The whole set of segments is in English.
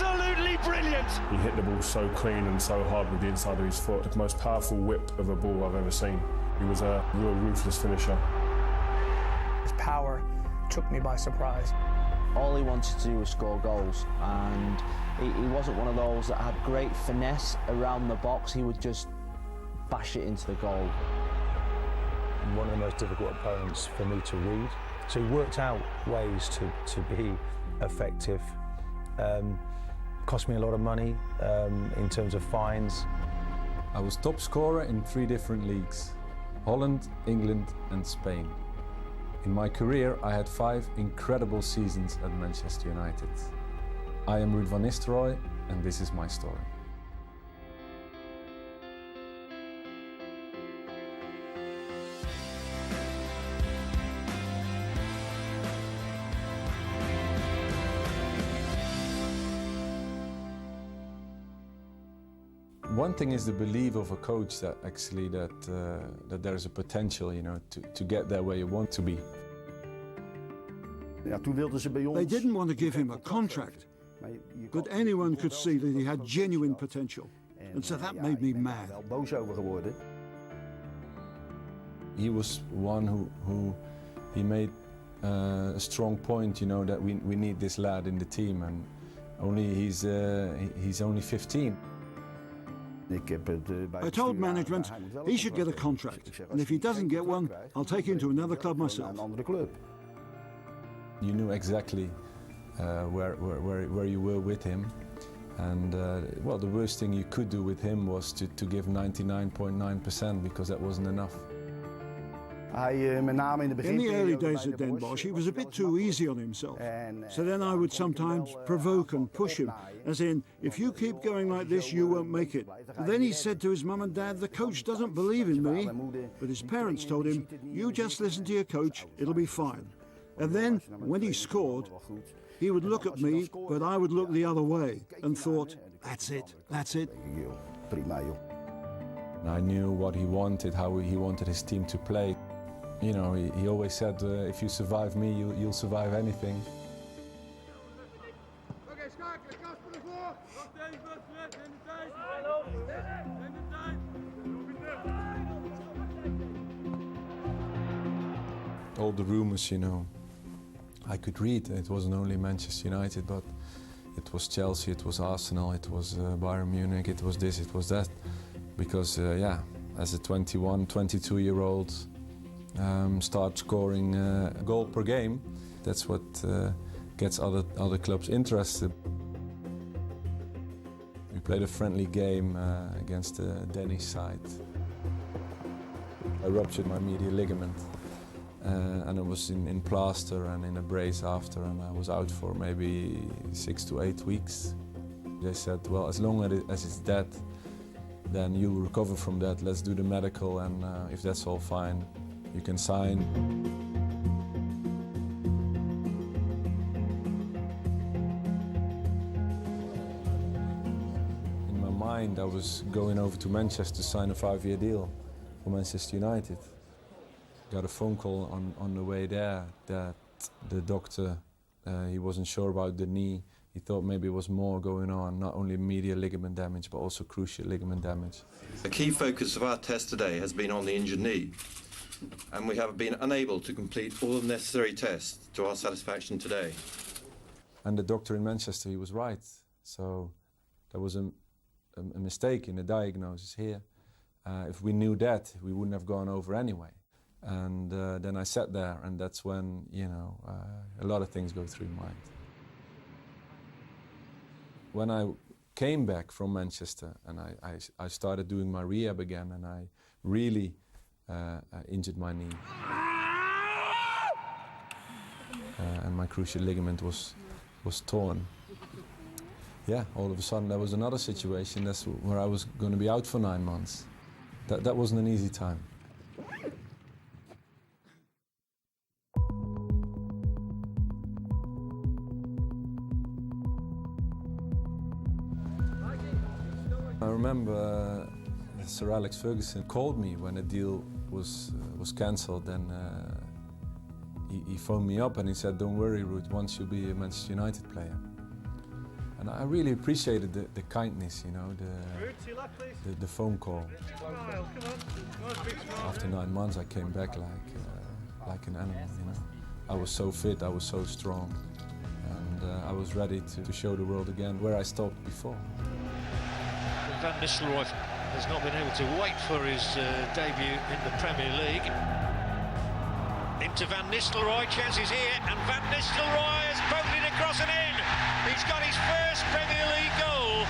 absolutely brilliant. He hit the ball so clean and so hard with the inside of his foot. The most powerful whip of a ball I've ever seen. He was a real ruthless finisher. His power took me by surprise. All he wanted to do was score goals, and he wasn't one of those that had great finesse around the box. He would just bash it into the goal. One of the most difficult opponents for me to read. So he worked out ways to be effective. Cost me a lot of money in terms of fines. I was top scorer in 3 different leagues: Holland, England and Spain. In my career, I had 5 incredible seasons at Manchester United. I am Ruud van Nistelrooy, and this is my story. One thing is the belief of a coach that actually that there is a potential, you know, to get there where you want to be. They didn't want to give him a contract, but anyone could see that he had genuine potential, and so that made me mad. He was one who he made a strong point, you know, that we need this lad in the team, and he's only 15. I told management he should get a contract, and if he doesn't get one, I'll take him to another club myself. You knew exactly where you were with him, and well, the worst thing you could do with him was to give 99.9% because that wasn't enough. In the early days at Den Bosch, he was a bit too easy on himself. So then I would sometimes provoke and push him, as in, if you keep going like this, you won't make it. And then he said to his mum and dad, the coach doesn't believe in me. But his parents told him, you just listen to your coach, it'll be fine. And then, when he scored, he would look at me, but I would look the other way and thought, that's it, that's it. I knew what he wanted, how he wanted his team to play. You know, he always said, if you survive me, you'll survive anything. All the rumors, you know, I could read. It wasn't only Manchester United, but it was Chelsea, it was Arsenal, it was Bayern Munich, it was this, it was that. Because, yeah, as a 21, 22-year-old, start scoring a goal per game. That's what gets other clubs interested. We played a friendly game against the Danish side. I ruptured my medial ligament, and it was in plaster and in a brace after, and I was out for maybe 6 to 8 weeks. They said, well, as long as it's dead, then you'll recover from that. Let's do the medical, and if that's all fine, you can sign. In my mind, I was going over to Manchester to sign a 5-year deal for Manchester United. Got a phone call on the way there that the doctor, he wasn't sure about the knee. He thought maybe it was more going on, not only medial ligament damage, but also cruciate ligament damage. The key focus of our test today has been on the injured knee, and we have been unable to complete all the necessary tests to our satisfaction today. And the doctor in Manchester, he was right. So there was a mistake in the diagnosis here. If we knew that, we wouldn't have gone over anyway. And then I sat there, and that's when, you know, a lot of things go through your mind. When I came back from Manchester and I started doing my rehab again, and I really injured my knee. And my cruciate ligament was torn. Yeah, all of a sudden there was another situation. That's where I was going to be out for 9 months. That wasn't an easy time. I remember Sir Alex Ferguson called me when the deal was cancelled, and he phoned me up and he said, "Don't worry, Ruud, once you'll be a Manchester United player." And I really appreciated the kindness, you know, the phone call. After 9 months, I came back like an animal, you know. I was so fit, I was so strong, and I was ready to show the world again where I stopped before. Van Nistelrooy has not been able to wait for his debut in the Premier League. Into Van Nistelrooy, chances here, and Van Nistelrooy has poked it across and in. He's got his first Premier League goal.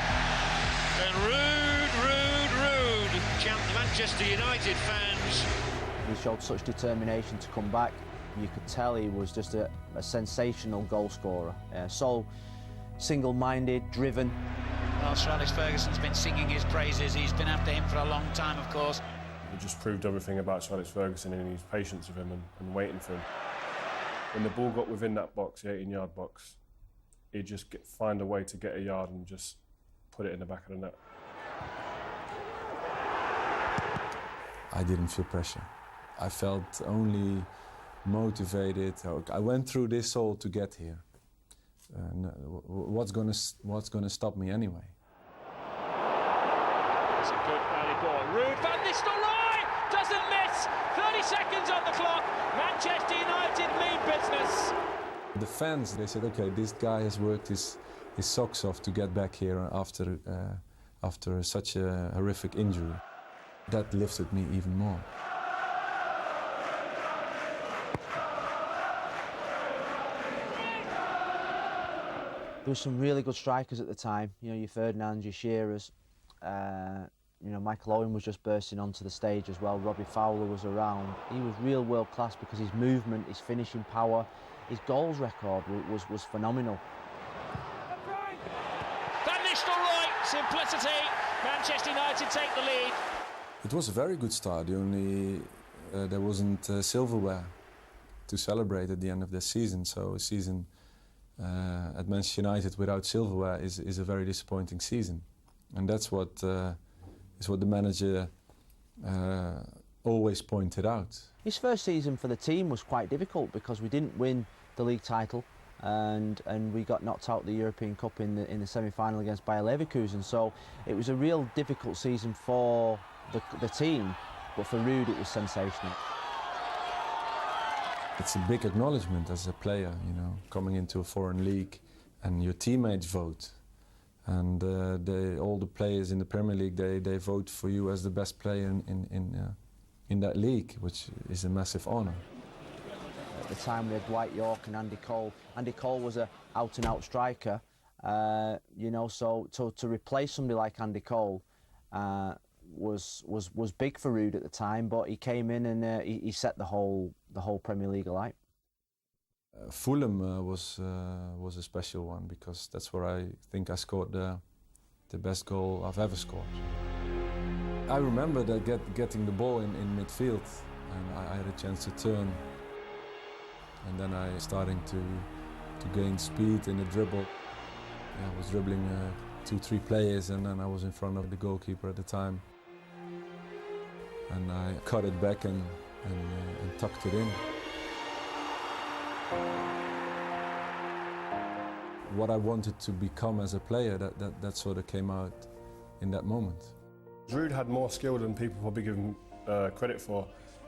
And rude, chant the Manchester United fans. He showed such determination to come back. You could tell he was just a sensational goal scorer. So single-minded, driven. Well, Sir Alex Ferguson's been singing his praises. He's been after him for a long time, of course. It just proved everything about Sir Alex Ferguson and his patience with him and waiting for him. When the ball got within that box, the 18-yard box, he'd just find a way to get a yard and just put it in the back of the net. I didn't feel pressure. I felt only motivated. I went through this all to get here. What's gonna stop me anyway? It's a good early ball. Ruud van Nistelrooy doesn't miss. 30 seconds on the clock. Manchester United lead business. The fans, they said, okay, this guy has worked his socks off to get back here after such a horrific injury. That lifted me even more. There were some really good strikers at the time. You know, your Ferdinands, your Shearers. You know, Michael Owen was just bursting onto the stage as well. Robbie Fowler was around. He was real world class because his movement, his finishing power, his goals record was phenomenal. Van Nistelrooy, simplicity. Manchester United take the lead. It was a very good start. The only there wasn't silverware to celebrate at the end of the season. So a season at Manchester United without silverware is a very disappointing season, and that's what the manager always pointed out. His first season for the team was quite difficult because we didn't win the league title, and we got knocked out the European Cup in the semi-final against Bayer Leverkusen. So it was a real difficult season for the team, but for Ruud it was sensational. It's a big acknowledgement as a player, you know, coming into a foreign league, and your teammates vote, and all the players in the Premier League they vote for you as the best player in that league, which is a massive honour. At the time we had Dwight York and Andy Cole. Andy Cole was a out-and-out striker, you know, so to replace somebody like Andy Cole was big for Ruud at the time, but he came in and he set the whole Premier League alight. Fulham was a special one because that's where I think I scored the best goal I've ever scored. I remember that getting the ball in midfield, and I had a chance to turn, and then I starting to gain speed in the dribble. Yeah, I was dribbling 2-3 players, and then I was in front of the goalkeeper at the time. And I cut it back and tucked it in. What I wanted to become as a player, that sort of came out in that moment. Ruud had more skill than people probably give him credit for.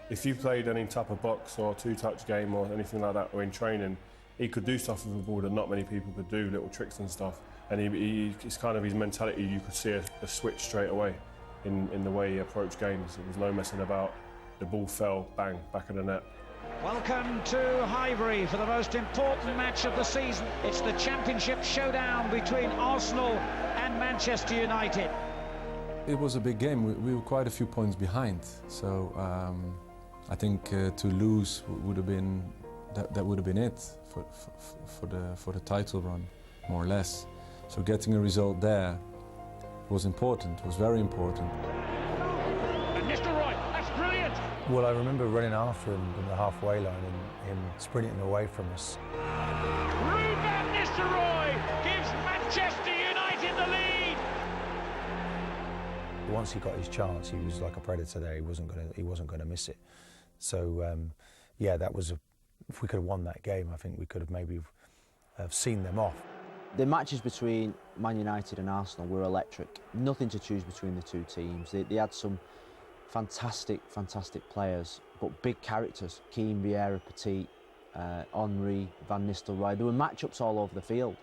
If you played any type of box or two-touch game or anything like that, or in training, he could do stuff with the ball that not many people could do, little tricks and stuff. And it's kind of his mentality. You could see a switch straight away in the way he approached games. There was no messing about. The ball fell, bang, back of the net. Welcome to Highbury for the most important match of the season. It's the Championship showdown between Arsenal and Manchester United. It was a big game. We were quite a few points behind, so I think to lose would have been that would have been it for the title run, more or less. So getting a result there was important. Was very important. And Nistelrooy, that's brilliant. Well, I remember running after him from the halfway line and him sprinting away from us. Ruud van Nistelrooy gives Manchester United the lead. Once he got his chance, he was like a predator there. He wasn't gonna miss it. So yeah, that was if we could have won that game, I think we could have maybe have seen them off. The matches between Man United and Arsenal were electric. Nothing to choose between the two teams. They had some fantastic players, but big characters. Keane, Vieira, Petit, Henry, Van Nistelrooy. There were matchups all over the field.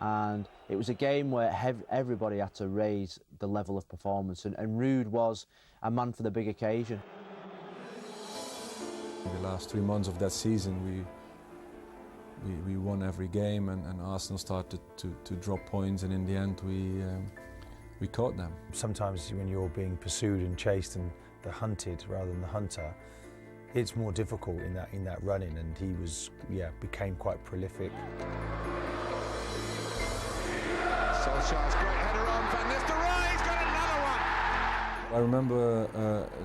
And it was a game where everybody had to raise the level of performance, and Ruud was a man for the big occasion. In the last 3 months of that season, we won every game, and Arsenal started to drop points, and in the end we caught them. Sometimes when you're being pursued and chased and the hunted rather than the hunter, it's more difficult in that running, and he became quite prolific. Solskjaer's great header on Van Nistelrooy, he's got another one! I remember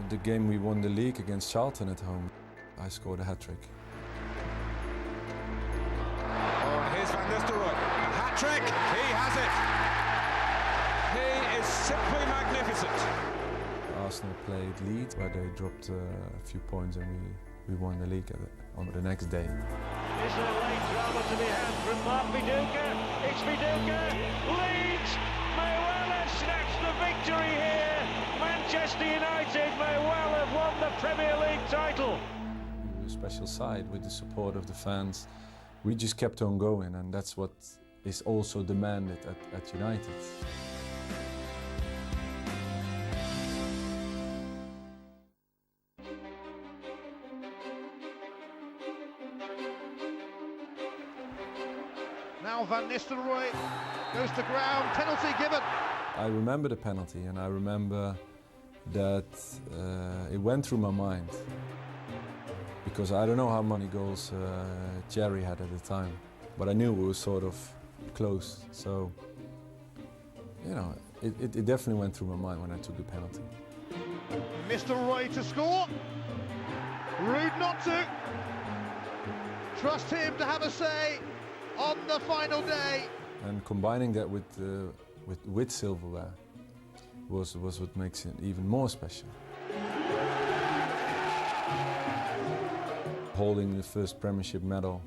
the game we won the league against Charlton at home. I scored a hat-trick. Oh, and here's Van Nistelrooy. A hat-trick, he has it! He is simply magnificent. Arsenal played Leeds, where they dropped a few points, and we won the league on the next day. Is there a late drama to be had from Mark Viduka? It's Viduka. Leeds may well have snatched the victory here. Manchester United may well have won the Premier League title. We were a special side with the support of the fans. We just kept on going, and that's what is also demanded at United. Now Van Nistelrooy goes to ground, penalty given. I remember the penalty, and I remember that it went through my mind. Because I don't know how many goals Thierry had at the time, but I knew we were sort of close. So, you know, it definitely went through my mind when I took the penalty. Nistelrooy to score. Ruud not to. Trust him to have a say on the final day. And combining that with silverware was what makes it even more special. Holding the first Premiership medal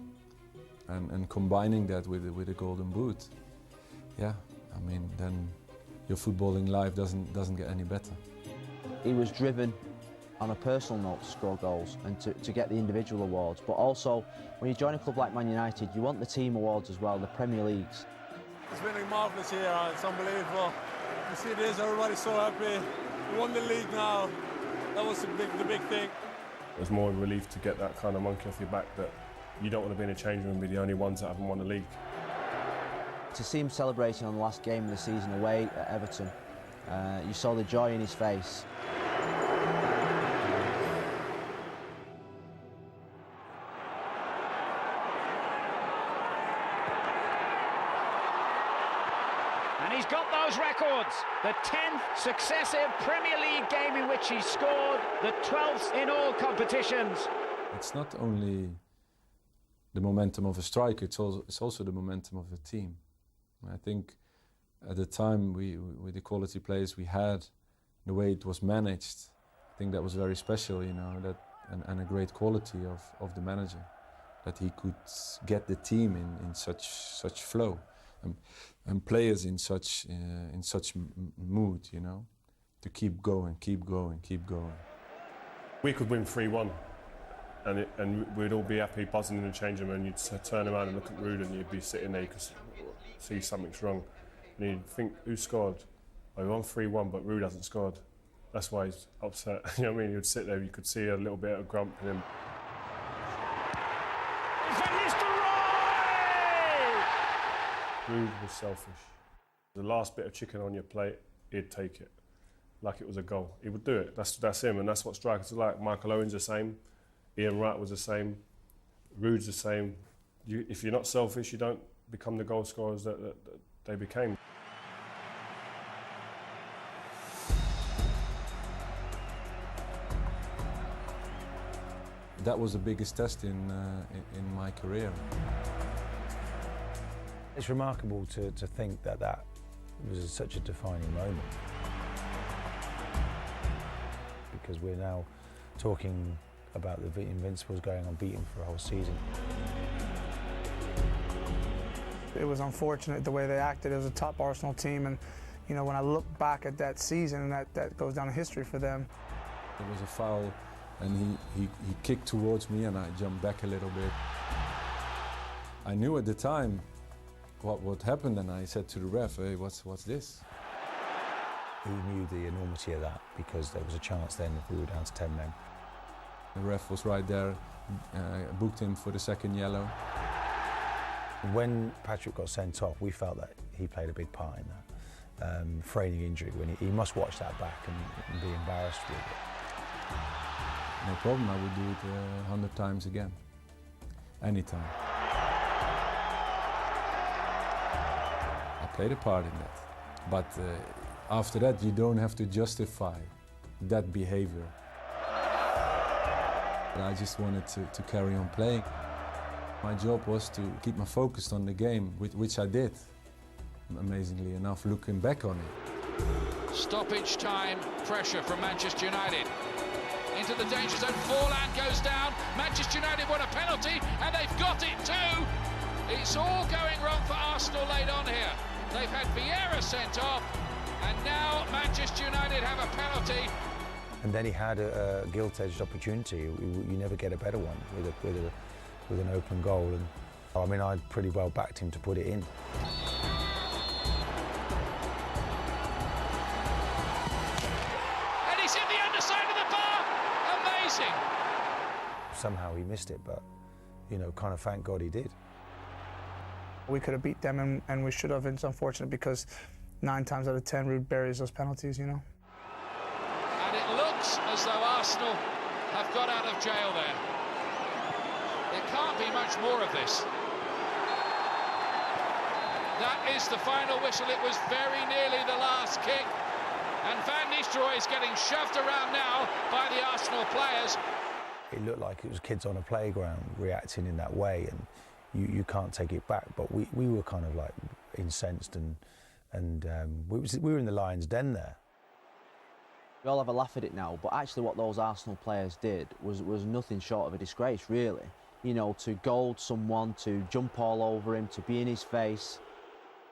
and combining that with a golden boot, yeah, I mean, then your footballing life doesn't get any better. He was driven on a personal note to score goals and to get the individual awards, but also when you join a club like Man United, you want the team awards as well, the Premier Leagues. It's been a marvellous year, it's unbelievable. You see this, everybody's so happy. We won the league now. That was the big thing. It was more a relief to get that kind of monkey off your back that you don't want to be in a change room and be the only ones that haven't won the league. To see him celebrating on the last game of the season away at Everton, you saw the joy in his face. And he's got those records. The 10th successive Premier League game in which he's scored, the 12th in all competitions. It's not only the momentum of a striker, it's also the momentum of a team. I think at the time, with the quality players we had, the way it was managed, I think that was very special, you know, and a great quality of the manager, that he could get the team in such flow. And players in such mood, you know, to keep going. We could win 3-1, and we'd all be happy, buzzing in the changing room, and you'd turn around and look at Ruud, and you'd be sitting there, you could see something's wrong, and you'd think, who scored? Oh, we won 3-1, but Ruud hasn't scored. That's why he's upset. You know what I mean? You'd sit there, you could see a little bit of grump in him. Ruud was selfish. The last bit of chicken on your plate, he'd take it like it was a goal. He would do it. That's him, and that's what strikers are like. Michael Owen's the same. Ian Wright was the same. Ruud's the same. If you're not selfish, you don't become the goal scorers that they became. That was the biggest test in my career. It's remarkable to think that was such a defining moment, because we're now talking about the Invincibles going unbeaten for a whole season. It was unfortunate the way they acted. It was a top Arsenal team, and you know, when I look back at that season, that goes down in history for them. It was a foul, and he kicked towards me, and I jumped back a little bit. I knew at the time what happened, and I said to the ref, "Hey, what's this?" He knew the enormity of that because there was a chance then if we were down to 10 men. The ref was right there, booked him for the second yellow. When Patrick got sent off, we felt that he played a big part in that. Fraining injury, when he must watch that back and be embarrassed with it. No problem, I would do it 100 times again, anytime. I played a part in that, but after that you don't have to justify that behavior. I just wanted to carry on playing. My job was to keep my focus on the game, which I did. Amazingly enough, looking back on it. Stoppage time, pressure from Manchester United. Into the danger zone, Forlan goes down. Manchester United want a penalty, and they've got it too. It's all going wrong for Arsenal late on here. They've had Vieira sent off, and now Manchester United have a penalty. And then he had a gilt-edged opportunity. You never get a better one with an open goal. And I mean, I pretty well backed him to put it in. Somehow he missed it, but, you know, kind of thank God he did. We could have beat them, and we should have. It's unfortunate because 9 times out of 10, Ruud buries those penalties, you know. And it looks as though Arsenal have got out of jail there. There can't be much more of this. That is the final whistle. It was very nearly the last kick. And Van Nistelrooy is getting shoved around now by the Arsenal players. It looked like it was kids on a playground reacting in that way, and you can't take it back. But we were kind of like incensed, and we were in the lion's den there. We all have a laugh at it now, but actually what those Arsenal players did was nothing short of a disgrace, really. You know, to goad someone, to jump all over him, to be in his face.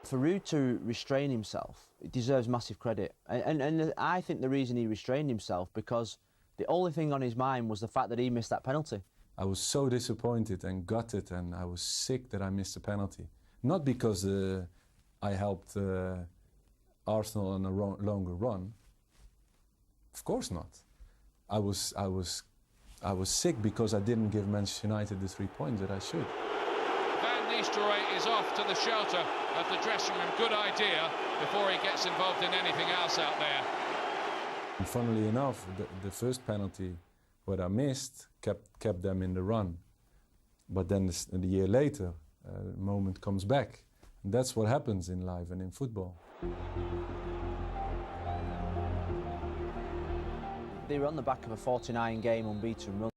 For Ruud to restrain himself, it deserves massive credit. And I think the reason he restrained himself, because the only thing on his mind was the fact that he missed that penalty. I was so disappointed and gutted, and I was sick that I missed the penalty. Not because I helped Arsenal on a longer run. Of course not. I was sick because I didn't give Manchester United the 3 points that I should. Van Nistelrooy is off to the shelter of the dressing room. Good idea before he gets involved in anything else out there. And funnily enough, the first penalty, what I missed, kept them in the run. But then the year later, the moment comes back. And that's what happens in life and in football. They were on the back of a 49-game unbeaten run.